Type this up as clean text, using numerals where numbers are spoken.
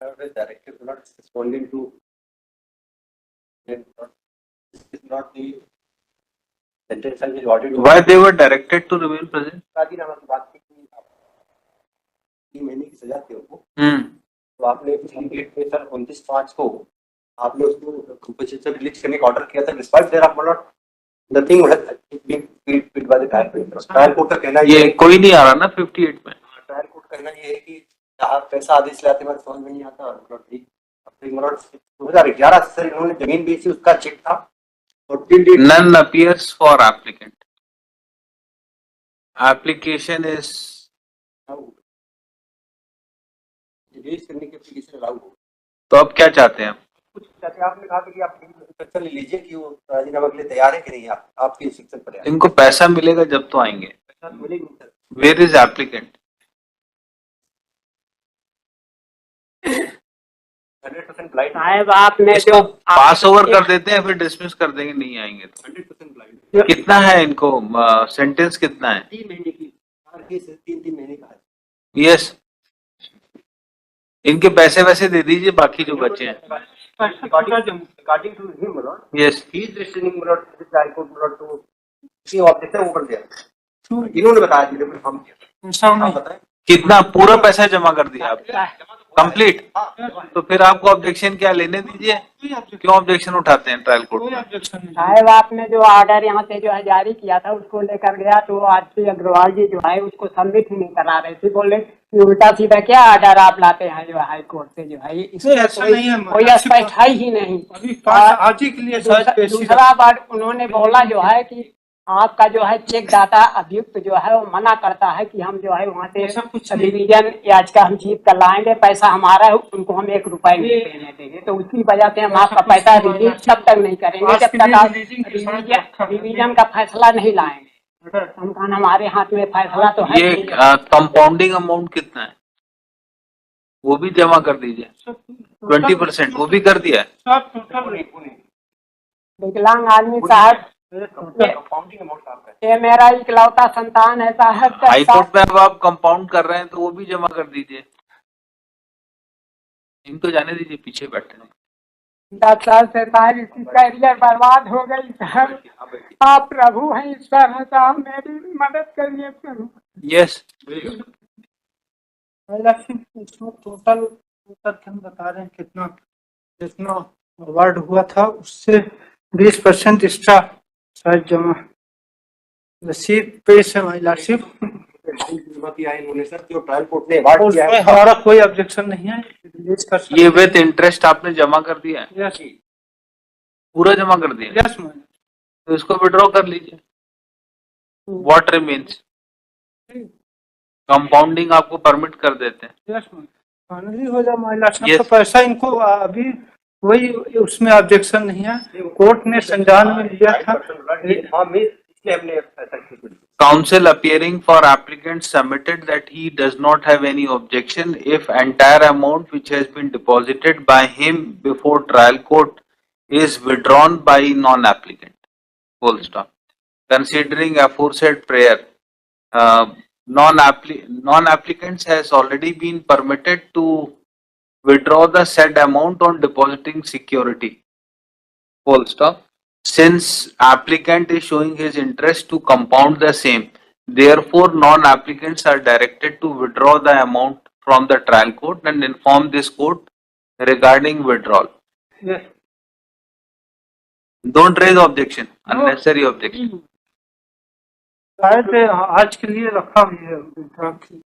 directive not responding to is not the sentence I ordered. Why they were directed to remain present? राजीनामा की बात की 3 महीने की सजा थी उनको। तो आपने डेट में सर 29/5 को आपने उसको कंपनसेशन रिलीज करने का ऑर्डर किया था डिस्पाइट देयर आप not nothing been by the trial court का कहना ये कोई नहीं आ रहा ना 58 में। ट्रायल कोर्ट का कहना ये है कि आप पैसा आदेश लाते मैं समझ में नहीं आता मतलब ठीक 2011 से सर इन्होंने जमीन बेची उसका चेक था और none appears for applicant. Application is release करने की एप्लीकेशन अलाउ हो। तो अब क्या चाहते हैं? कुछ चाहते आपने कहा कि आप इंस्ट्रक्शन ले लीजिए कि वो राजीनामा के लिए तैयार है कि नहीं आपके इंस्ट्रक्शन पर है। इनको पैसा मिलेगा जब तो आएंगे। पैसा मिलेगा sir. Where is applicant? 100% blind साहब आपने जो पास ओवर कर देते हैं फिर डिसमिस कर देंगे नहीं आएंगे तो 100% ब्लाइंड। कितना है इनको सेंटेंस कितना है? 3 महीने की 3 महीने का है। यस इनके पैसे वैसे दे दीजिए बाकी जो बचे हैं। According to him, Lord, yes he is listening, Lord, to the trial court, Lord, to see objection ऊपर दिया। इन्होंने बताया कि देखो हम बताएं कितना पूरा पैसा जमा कर दिया आप कंप्लीट। तो फिर आपको ऑब्जेक्शन क्या लेने दीजिए। क्यों ऑब्जेक्शन उठाते हैं ट्रायल कोर्ट में? साहब आपने जो ऑर्डर यहाँ से जो है जारी किया था उसको लेकर गया तो आरती अग्रवाल जी जो है उसको सबमिट ही नहीं करा रहे थे। बोले कि उल्टा सीधा क्या ऑर्डर आप लाते हैं जो हाई कोर्ट से जो है कोई स्पष्ट है ही नहीं। आज ही के लिए दूसरा बार उन्होंने बोला जो है कि आपका जो है चेक दाता अभियुक्त जो है वो मना करता है कि हम जो है वहाँ से रिवीजन याचिका हम जीत कर लाएंगे, पैसा हमारा है, उनको हम 1 रुपए नहीं देने देंगे। तो उसी वजह से हम आपका पैसा रिलीज तब तक नहीं करेंगे जब तक आप रिवीजन का फैसला नहीं लाएंगे। हम कहना हमारे हाथ में फैसला तो है। ये कंपाउंडिंग अमाउंट कितना है वो भी जमा कर दीजिए। 20% वो भी कर दिया है। विकलांग आदमी साहब ये मेरा इकलौता संतान है साहब। हाई कोर्ट में अब आप कंपाउंड कर रहे हैं तो वो भी जमा कर दीजिए। इनको जाने दीजिए पीछे बैठे हैं। 10 साल से साहब इसकी करियर बर्बाद हो गई साहब। आप प्रभु हैं ईश्वर हैं साहब मेरी मदद करिए प्रभु। यस इसमें टोटल हम बता रहे हैं कितना अवार्ड हुआ था उससे 20% एक्स्ट्रा शायद जमा रसीद पेश है महिलाशिप इन्होंने सर जो ट्रायल कोर्ट ने अवार्ड किया है हमारा कोई ऑब्जेक्शन नहीं है। ये विद इंटरेस्ट आपने जमा कर दिया है? यस पूरा जमा कर दिया? यस तो इसको विड्रॉ कर लीजिए। What remains? कंपाउंडिंग आपको परमिट कर देते हैं। यस फाइनली हो जाए महिलाशिप का पैसा इनको अभी वही उसमें ऑब्जेक्शन नहीं है। कोर्ट ने संज्ञान में लिया था। Counsel appearing for applicant submitted that he does not have any objection if entire amount which has been deposited by him before trial court is withdrawn by non-applicant. Full stop. Considering aforesaid prayer, non-applicants has already been permitted to withdraw the said amount on depositing security. Full stop. Since applicant is showing his interest to compound the same, therefore non-applicants are directed to withdraw the amount from the trial court and inform this court regarding withdrawal. Yes. Don't raise objection, unnecessary objection. शायद आज के लिए रखा भी है।